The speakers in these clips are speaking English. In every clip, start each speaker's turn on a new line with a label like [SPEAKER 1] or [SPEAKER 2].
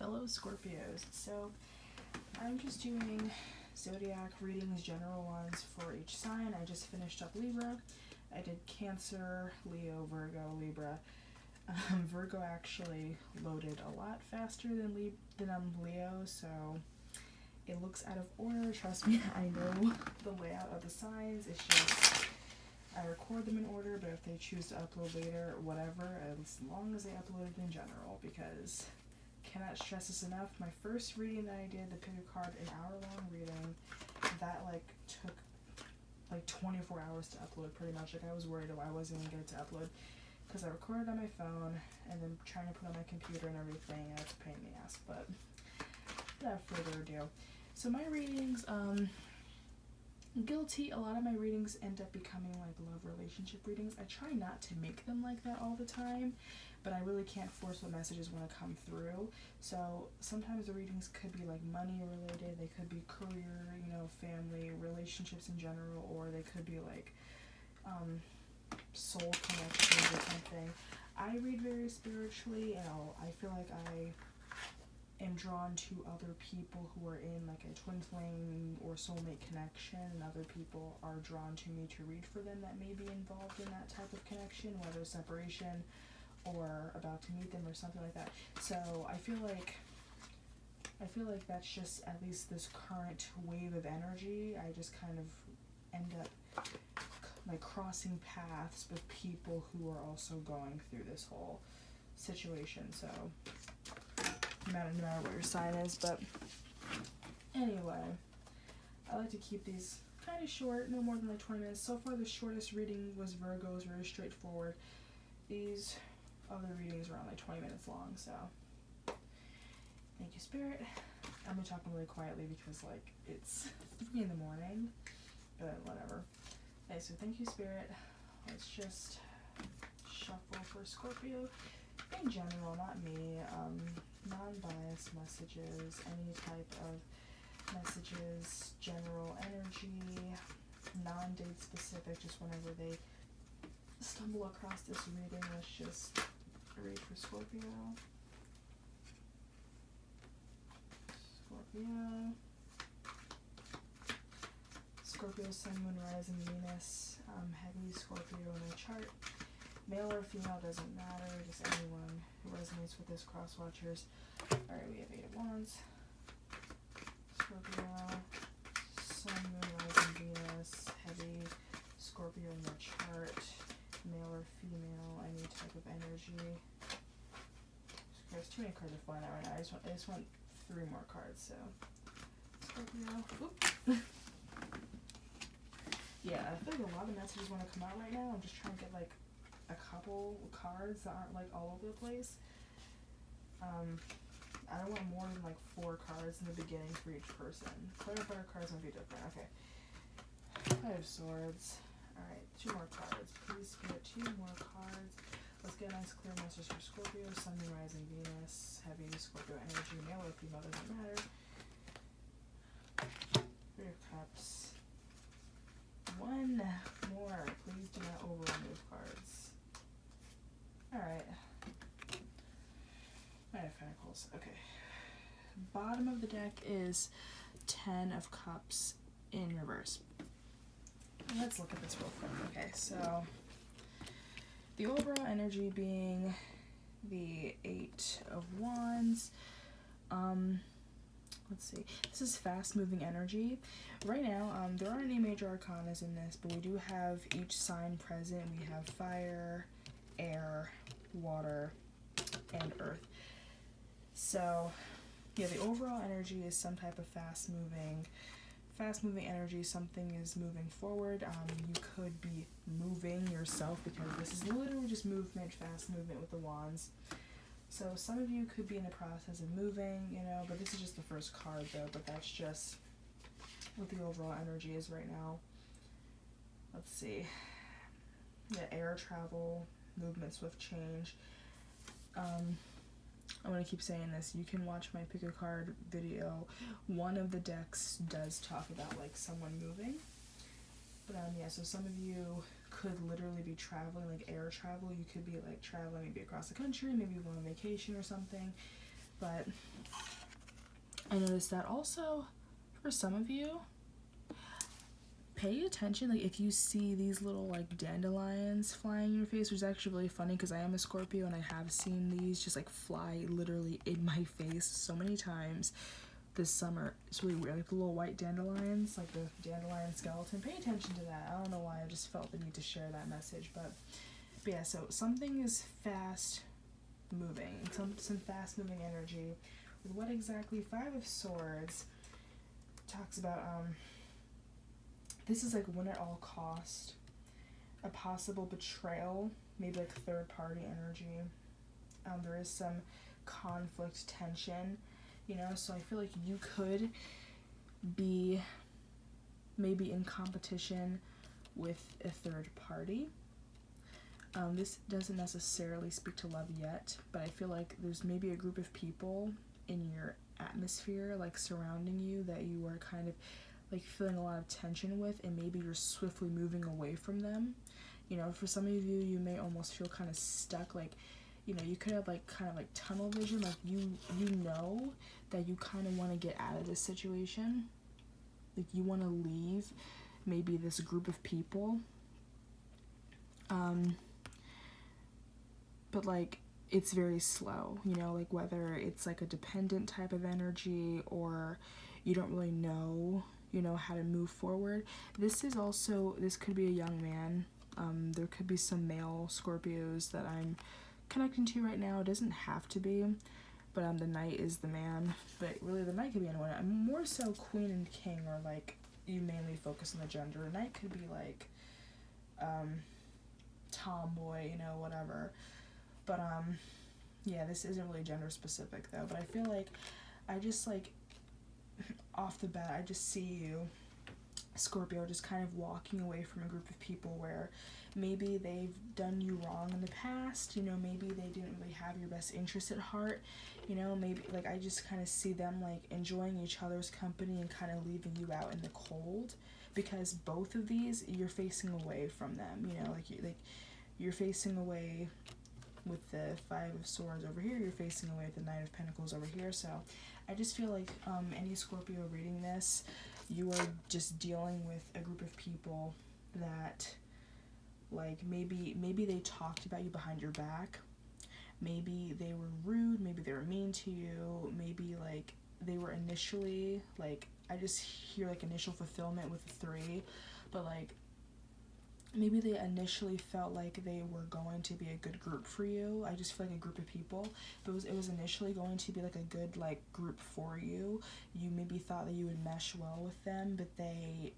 [SPEAKER 1] fellow Scorpios. So I'm just doing zodiac readings, general ones for each sign. I just finished up Libra. I did Cancer, Leo, Virgo, Libra. Virgo actually loaded a lot faster than Leo, so it looks out of order. Trust me, I know the layout of the signs. It's just I record them in order, but if they choose to upload later, whatever, as long as they upload it in general, because cannot stress this enough. My first reading that I did, the pick a card, an hour-long reading, that took 24 hours to upload, pretty much. I was worried I wasn't gonna get it to upload because I recorded on my phone and then trying to put on my computer and everything, and it's a pain in the ass. But without further ado, so my readings, guilty, a lot of my readings end up becoming love relationship readings. I try not to make them like that all the time, but I really can't force what messages want to come through. So sometimes the readings could be money related, they could be career, family, relationships in general, or they could be soul connections or something. I read very spiritually, and I feel like I am drawn to other people who are in a twin flame or soulmate connection, and other people are drawn to me to read for them that may be involved in that type of connection, whether separation or about to meet them or something like that. So I feel like that's just at least this current wave of energy. I just kind of end up crossing paths with people who are also going through this whole situation. So no matter what your sign is, but anyway, I like to keep these kind of short, no more than 20 minutes. So far, the shortest reading was Virgo's, very straightforward. These other readings are around 20 minutes long, so thank you, Spirit. I'm gonna talk really quietly because it's 3 in the morning, but whatever. Okay, so thank you, Spirit. Let's just shuffle for Scorpio in general, not me. Non-biased messages, any type of messages, general energy, non-date specific, just whenever they stumble across this reading. Let's just read for Scorpio. Scorpio, Sun, Moon, Rising, Venus, heavy Scorpio in the chart. Male or female, doesn't matter, just anyone who resonates with this, cross watchers. Alright, we have 8 of Wands. Scorpio, Sun, Moon, Rising, Venus, heavy Scorpio in the chart. Male or female, any type of energy. There's too many cards are flying out right now. I just want 3 more cards, so Scorpio. Yeah, I feel a lot of messages want to come out right now. I'm just trying to get a couple cards that aren't all over the place. I don't want more than 4 cards in the beginning for each person. Clarifier cards might be different. Okay. 5 of Swords. Alright, 2 more cards. Please get 2 more cards. Let's get a nice clear message for Scorpio, Sun, Moon, Rising, Venus, heavy Scorpio energy, male or female, doesn't matter. 3 of Cups. 1 more. Please do not overrun those cards. Alright. Knight of Pentacles. Okay. Bottom of the deck is 10 of Cups in reverse. Let's look at this real quick. Okay, so the overall energy being the 8 of Wands. Let's see. This is fast-moving energy. Right now, there aren't any major arcanas in this, but we do have each sign present. We have fire, air, water, and earth. So, yeah, the overall energy is some type of fast-moving energy. Something is moving forward. You could be moving yourself because this is literally just movement, fast movement with the wands. So some of you could be in the process of moving, but this is just the first card though, but that's just what the overall energy is right now. Let's see. The air travel, movement, swift change. I'm going to keep saying this. You can watch my pick a card video. One of the decks does talk about someone moving. But yeah, so some of you could literally be traveling, air travel. You could be traveling maybe across the country, maybe you go on vacation or something. But I noticed that also for some of you, pay attention, like if you see these little like dandelions flying in your face, which is actually really funny because I am a Scorpio and I have seen these just like fly literally in my face so many times this summer. It's really weird, like the little white dandelions, like the dandelion skeleton. Pay attention to that. I don't know why, I just felt the need to share that message. But yeah, so something is fast moving, some fast moving energy. With what exactly? Five of Swords talks about this is like win at all cost, a possible betrayal, maybe like third party energy. There is some conflict, tension, you know, so I feel like you could be maybe in competition with a third party. This doesn't necessarily speak to love yet, but I feel like there's maybe a group of people in your atmosphere, like surrounding you, that you are kind of like feeling a lot of tension with, and maybe you're swiftly moving away from them. You know, for some of you, you may almost feel kind of stuck, like, you know, you could have like kind of like tunnel vision, like you know that you kind of want to get out of this situation, like you want to leave maybe this group of people, but like it's very slow, you know, like whether it's like a dependent type of energy or you don't really know, you know, how to move forward. This could be a young man. There could be some male Scorpios that I'm connecting to right now. It doesn't have to be, but the Knight is the man. But really, the Knight could be anyone. I'm more so Queen and King, or like you mainly focus on the gender. Knight could be like tomboy, you know, whatever. But yeah, this isn't really gender specific though. But I feel like I just like off the bat, I just see you, Scorpio, just kind of walking away from a group of people where maybe they've done you wrong in the past, you know, maybe they didn't really have your best interest at heart, you know, maybe like I just kind of see them like enjoying each other's company and kind of leaving you out in the cold, because both of these you're facing away from them, you know, like you're facing away with the Five of Swords over here, you're facing away with the Knight of Pentacles over here. So I just feel like any Scorpio reading this, you are just dealing with a group of people that like maybe they talked about you behind your back, maybe they were rude, maybe they were mean to you, maybe like they were initially like, I just hear like initial fulfillment with the 3, but like maybe they initially felt like they were going to be a good group for you. I just feel like a group of people, but it was initially going to be like a good like group for you. You maybe thought that you would mesh well with them, but they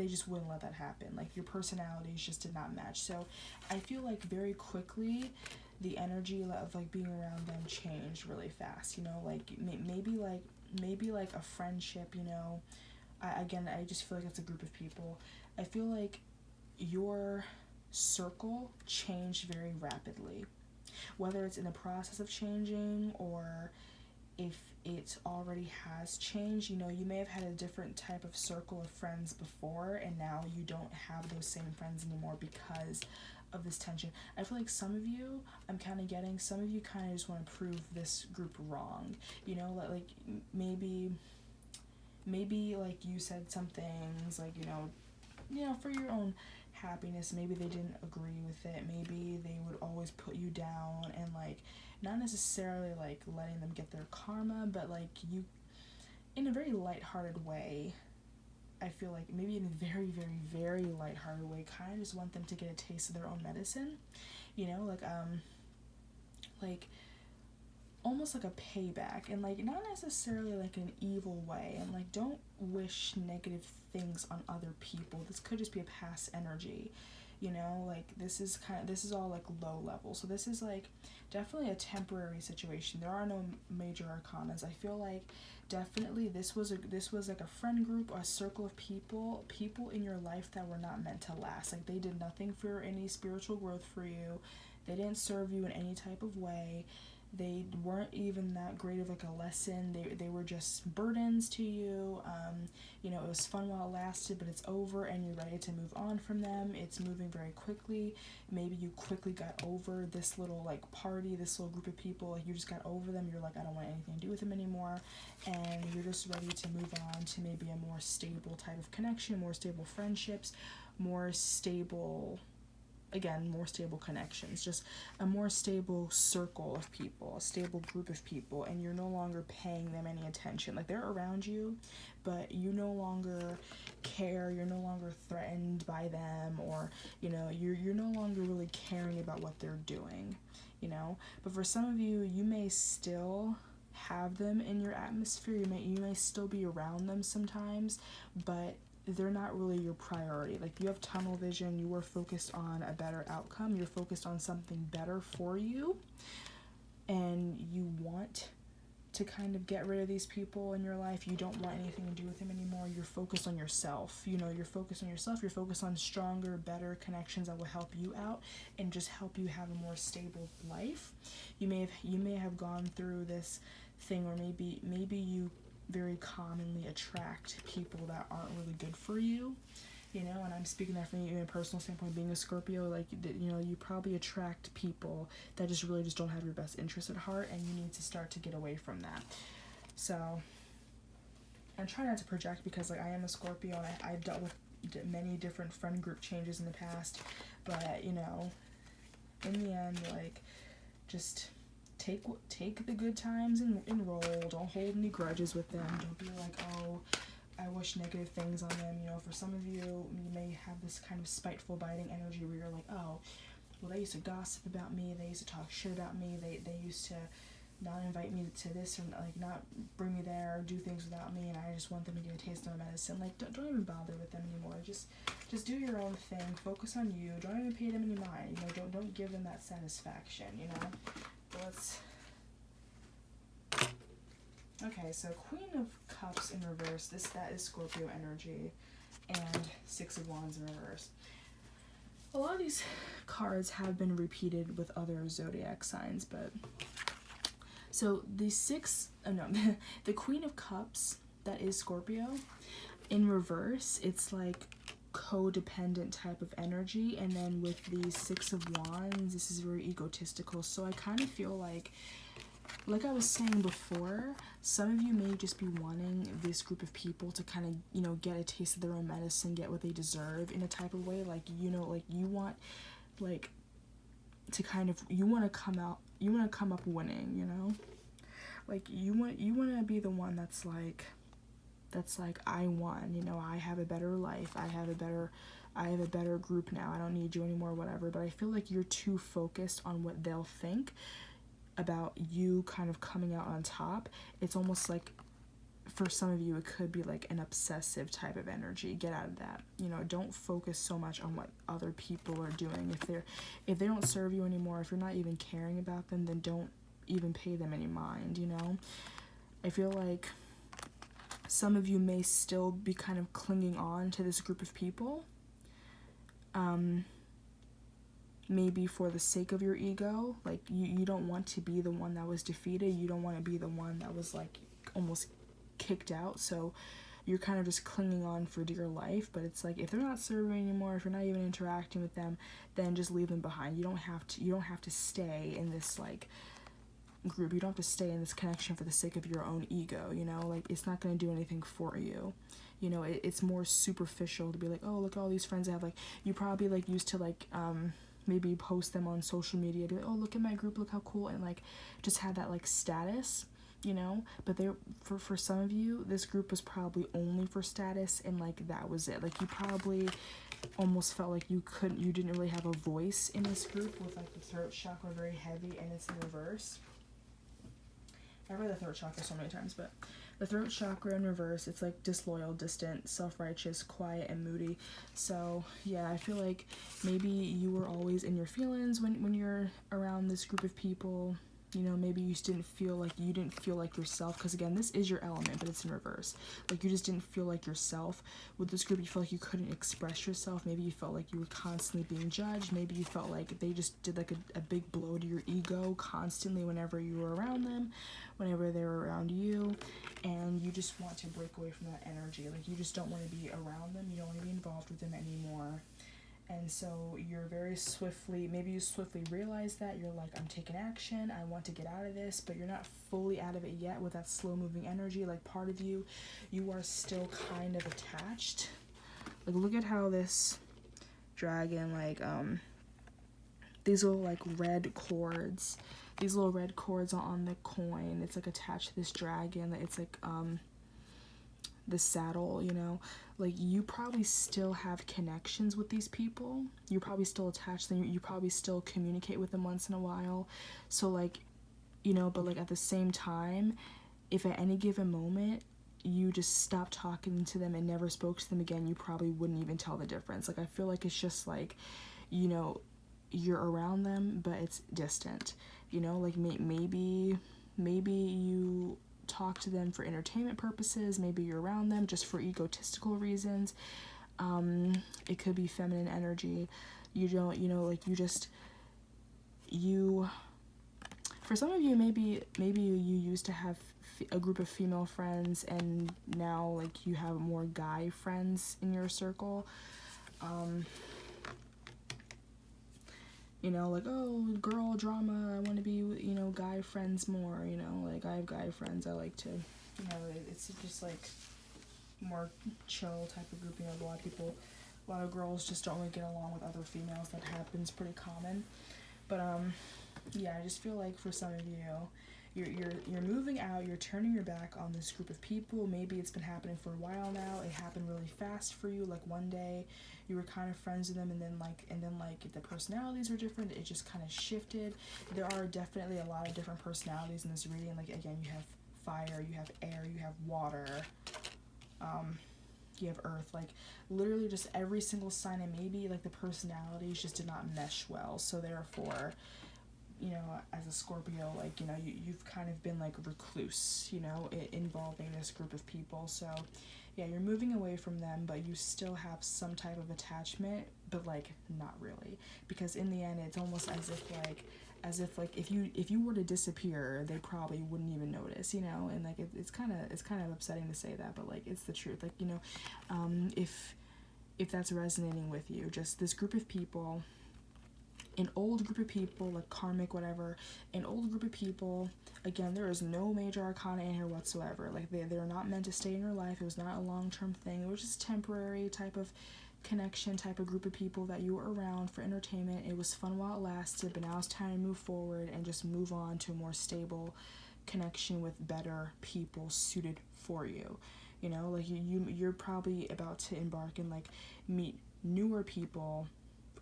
[SPEAKER 1] just wouldn't let that happen. Like your personalities just did not match. So I feel like very quickly the energy of like being around them changed really fast, you know, like maybe like a friendship, you know. I just feel like it's a group of people. I feel like your circle changed very rapidly, whether it's in the process of changing or if it already has changed. You know, you may have had a different type of circle of friends before, and now you don't have those same friends anymore because of this tension. I feel like some of you, I'm kind of getting, some of you kind of just want to prove this group wrong, you know, like maybe like you said some things like, you know, for your own happiness, maybe they didn't agree with it, maybe they would always put you down, and like not necessarily like letting them get their karma, but like you, in a very lighthearted way, I feel like maybe in a very, very, very lighthearted way, kind of just want them to get a taste of their own medicine, you know, like almost like a payback, and like not necessarily like an evil way, and like don't wish negative things on other people. This could just be a past energy, you know, like this is all like low level, so this is like definitely a temporary situation. There are no major arcanas. I feel like definitely this was like a friend group, a circle of people in your life that were not meant to last. Like they did nothing for any spiritual growth for you, they didn't serve you in any type of way, they weren't even that great of like a lesson. They were just burdens to you. You know, it was fun while it lasted, but it's over and you're ready to move on from them. It's moving very quickly. Maybe you quickly got over this little like party, this little group of people. Like you just got over them. You're like, I don't want anything to do with them anymore. And you're just ready to move on to maybe a more stable type of connection, more stable friendships, more stable connections, just a more stable circle of people, a stable group of people, and you're no longer paying them any attention. Like they're around you, but you no longer care, you're no longer threatened by them, or, you know, you're no longer really caring about what they're doing, you know. But for some of you, you may still have them in your atmosphere, you may still be around them sometimes, but they're not really your priority. Like you have tunnel vision, you are focused on a better outcome, you're focused on something better for you, and you want to kind of get rid of these people in your life. You don't want anything to do with them anymore. You're focused on yourself. You know, you're focused on yourself. You're focused on stronger, better connections that will help you out and just help you have a more stable life. You may have gone through this thing, or maybe you very commonly attract people that aren't really good for you, you know, and I'm speaking that from you in a personal standpoint, being a Scorpio, like, you know, you probably attract people that just don't have your best interest at heart, and you need to start to get away from that. So I'm trying not to project, because like I am a Scorpio and I've dealt with many different friend group changes in the past, but you know, in the end, like, just take the good times and roll. Don't hold any grudges with them. Don't be like, oh, I wish negative things on them. You know, for some of you, you may have this kind of spiteful, biting energy where you're like, oh, well, they used to gossip about me. They used to talk shit about me. They used to not invite me to this, or like not bring me there, or do things without me, and I just want them to get a taste of my medicine. Like, don't even bother with them anymore. Just do your own thing. Focus on you. Don't even pay them any mind. You know, don't give them that satisfaction. You know. Okay, so Queen of Cups in reverse, that is Scorpio energy, and Six of Wands in reverse. A lot of these cards have been repeated with other zodiac signs, but so the the Queen of Cups, that is Scorpio, in reverse, it's like codependent type of energy, and then with the Six of Wands, this is very egotistical. So I kind of feel like I was saying before, some of you may just be wanting this group of people to kind of, you know, get a taste of their own medicine, get what they deserve in a type of way. Like, you know, like you want, like, to kind of, you want to come up winning, you know? Like, you want to be the one that's like, I won, you know, I have a better life, I have a better group now, I don't need you anymore, whatever. But I feel like you're too focused on what they'll think about you kind of coming out on top. It's almost like, for some of you, it could be like an obsessive type of energy. Get out of that. You know, don't focus so much on what other people are doing. If they don't serve you anymore, if you're not even caring about them, then don't even pay them any mind, you know? I feel like some of you may still be kind of clinging on to this group of people, maybe for the sake of your ego. Like, you don't want to be the one that was defeated. You don't want to be the one that was like almost kicked out. So you're kind of just clinging on for dear life. But it's like, if they're not serving anymore, if you're not even interacting with them, then just leave them behind. You don't have to stay in this like group. You don't have to stay in this connection for the sake of your own ego, you know? Like, it's not going to do anything for you. You know, it's more superficial to be like, oh, look at all these friends I have. Like, you probably like used to like maybe post them on social media, be like, oh, look at my group, look how cool, and like just have that like status, you know. But for some of you, this group was probably only for status, and like that was it. Like, you probably almost felt like you didn't really have a voice in this group, with like the throat chakra very heavy, and it's in reverse. I read the throat chakra so many times, but the throat chakra in reverse, it's like disloyal, distant, self-righteous, quiet, and moody. So yeah, I feel like maybe you were always in your feelings when you're around this group of people. You know, maybe you didn't feel like yourself, because again, this is your element, but it's in reverse. Like, you just didn't feel like yourself. With this group, you felt like you couldn't express yourself. Maybe you felt like you were constantly being judged. Maybe you felt like they just did like a big blow to your ego constantly whenever you were around them, whenever they were around you, and you just want to break away from that energy. Like, you just don't want to be around them. You don't want to be involved with them anymore. And so you're maybe you swiftly realize that. You're like, I'm taking action, I want to get out of this, but you're not fully out of it yet with that slow moving energy. Like, part of you are still kind of attached. Like, look at how this dragon, like, these little, like, red cords on the coin, it's, like, attached to this dragon. It's, like, the saddle, you know, like, you probably still have connections with these people. You're probably still attached to them. You probably still communicate with them once in a while. So, like, you know, but, like, at the same time, if at any given moment you just stopped talking to them and never spoke to them again, you probably wouldn't even tell the difference. Like, I feel like it's just like, you know, you're around them, but it's distant. You know, like, maybe you talk to them for entertainment purposes. Maybe you're around them just for egotistical reasons. It could be feminine energy. You don't, you know, like, for some of you, maybe you used to have a group of female friends, and now, like, you have more guy friends in your circle. You know, like, oh, girl drama, I want to be, you know, guy friends more, you know, like, I have guy friends, I like to, you know, it's just, like, more chill type of group. You know, a lot of girls just don't really get along with other females. That happens pretty common. But, yeah, I just feel like for some of you, you're moving out, you're turning your back on this group of people. Maybe it's been happening for a while now. It happened really fast for you. Like, one day you were kind of friends with them, and then the personalities were different. It just kind of shifted. There are definitely a lot of different personalities in this reading. Like, again, you have fire, you have air, you have water, you have earth. Like, literally just every single sign, and maybe, like, the personalities just did not mesh well. So therefore, you know, as a Scorpio, like, you know, you've kind of been, like, recluse, you know, involving this group of people. So, yeah, you're moving away from them, but you still have some type of attachment, but, like, not really. Because in the end, it's almost as if if you were to disappear, they probably wouldn't even notice, you know. And, like, it's kind of upsetting to say that, but, like, it's the truth. Like, you know, if that's resonating with you, just this group of people, an old group of people, like karmic, whatever, an old group of people, again, there is no major arcana in here whatsoever. Like, they're not meant to stay in your life. It was not a long-term thing. It was just temporary type of connection, type of group of people that you were around for entertainment. It was fun while it lasted, but now it's time to move forward and just move on to a more stable connection with better people suited for you. You know, like, you're probably about to embark and, like, meet newer people,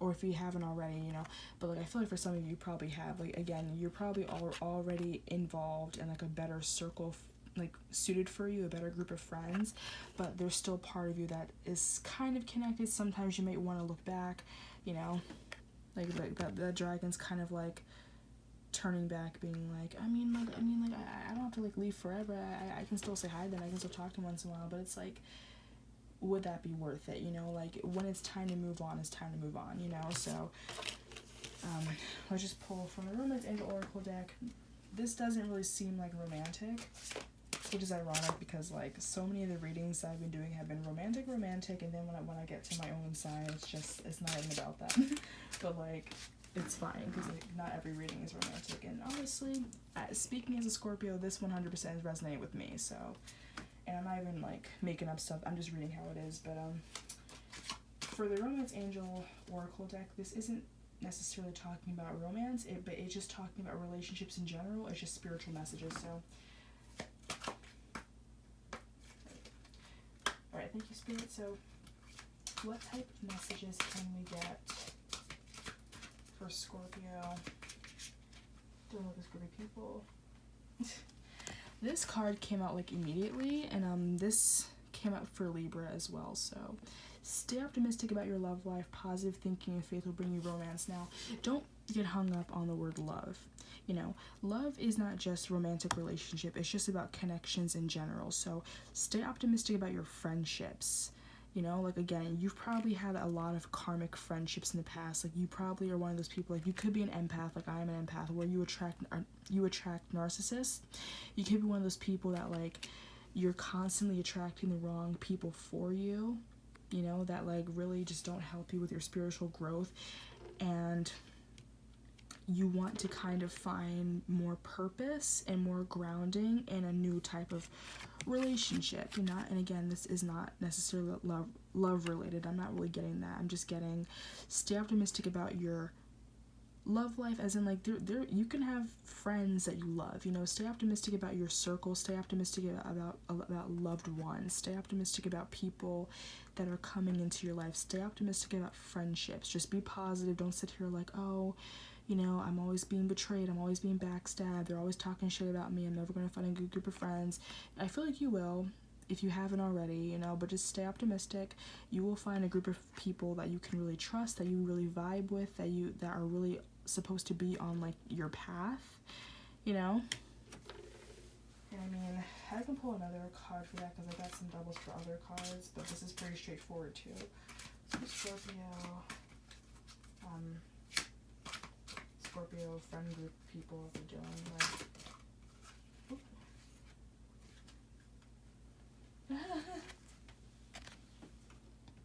[SPEAKER 1] or if you haven't already, you know, but, like, I feel like for some of you probably have, like, again, you're probably already involved in, like, a better circle, like, suited for you, a better group of friends, but there's still part of you that is kind of connected. Sometimes you might want to look back, you know, like that dragon's kind of, like, turning back, being like, I don't have to, like, leave forever. I can still say hi to them. I can still talk to them once in a while, but it's like, would that be worth it, you know? Like, when it's time to move on, it's time to move on, you know? So, let's just pull from the Romance Angel Oracle deck. This doesn't really seem like romantic, which is ironic because, like, so many of the readings I've been doing have been romantic, and then when I get to my own sign, it's not even about that. But, like, it's fine, because, like, not every reading is romantic, and honestly, speaking as a Scorpio, this 100% is resonating with me, so... And I'm not even, like, making up stuff. I'm just reading how it is. But, for the Romance Angel Oracle deck, this isn't necessarily talking about romance, but it's just talking about relationships in general. It's just spiritual messages, so. Alright, thank you, Spirit. So, what type of messages can we get for Scorpio? Dealing with this group of people. This card came out, like, immediately, and this came out for Libra as well, so stay optimistic about your love life. Positive thinking and faith will bring you romance. Now, don't get hung up on the word love. You know, love is not just romantic relationship, it's just about connections in general. So stay optimistic about your friendships. You know, like, again, you've probably had a lot of karmic friendships in the past. Like, you probably are one of those people, like, you could be an empath, like I am an empath, where you attract narcissists. You could be one of those people that, like, you're constantly attracting the wrong people for you, you know, that, like, really just don't help you with your spiritual growth. And you want to kind of find more purpose and more grounding in a new type of relationship. And again, this is not necessarily love related. I'm not really getting that. I'm just getting, stay optimistic about your love life, as in, like, there you can have friends that you love, you know. Stay optimistic about your circle. Stay optimistic about loved ones. Stay optimistic about people that are coming into your life. Stay optimistic about friendships. Just be positive. Don't sit here like, oh, you know, I'm always being betrayed, I'm always being backstabbed, they're always talking shit about me, I'm never going to find a good group of friends. I feel like you will, if you haven't already, you know, but just stay optimistic. You will find a group of people that you can really trust, that you really vibe with, that are really supposed to be on, like, your path, you know. And I mean, I can pull another card for that because I got some doubles for other cards, but this is pretty straightforward too. So Scorpio friend group people, if you're doing, like,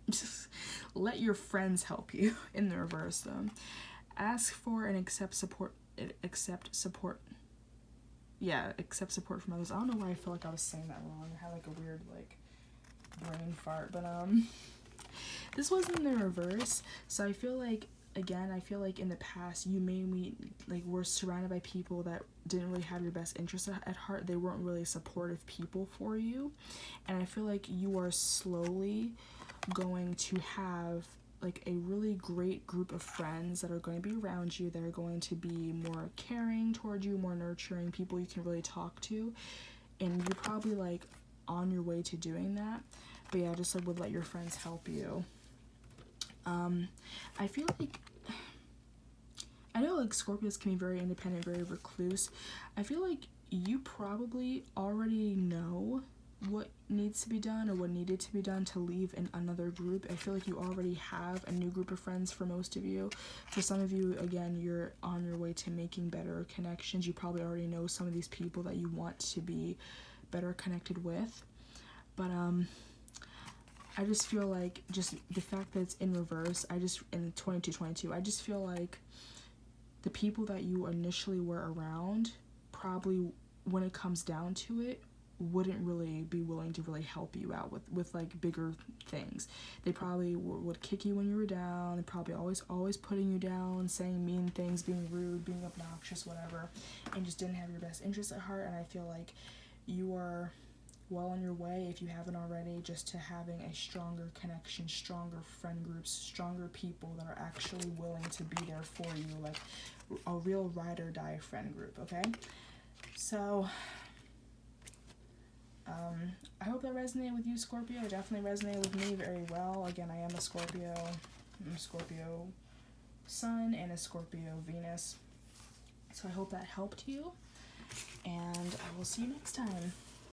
[SPEAKER 1] just let your friends help you in the reverse, though. Ask for and accept support. Accept support from others. I don't know why I feel like I was saying that wrong. I had, like, a weird, like, brain fart, but this was in the reverse. So I feel like, again, in the past you were surrounded by people that didn't really have your best interests at heart. They weren't really supportive people for you, and I feel like you are slowly going to have, like, a really great group of friends that are going to be around you, that are going to be more caring toward you, more nurturing, people you can really talk to, and you're probably, like, on your way to doing that. But yeah, just, like, would let your friends help you. I feel like, I know, like, Scorpios can be very independent, very recluse. I feel like you probably already know what needs to be done, or what needed to be done to leave in another group. I feel like you already have a new group of friends for most of you. For some of you, again, you're on your way to making better connections. You probably already know some of these people that you want to be better connected with. But I just feel like, just the fact that it's in reverse, in 22, I just feel like the people that you initially were around, probably, when it comes down to it, wouldn't really be willing to really help you out with like, bigger things. They probably would kick you when you were down. They're probably always putting you down, saying mean things, being rude, being obnoxious, whatever, and just didn't have your best interests at heart. And I feel like you are well on your way, if you haven't already, just to having a stronger connection, stronger friend groups, stronger people that are actually willing to be there for you, like a real ride or die friend group, okay? So I hope that resonated with you, Scorpio. It definitely resonated with me very well. Again, I am a Scorpio. I'm a Scorpio Sun and a Scorpio Venus. So I hope that helped you, and I will see you next time.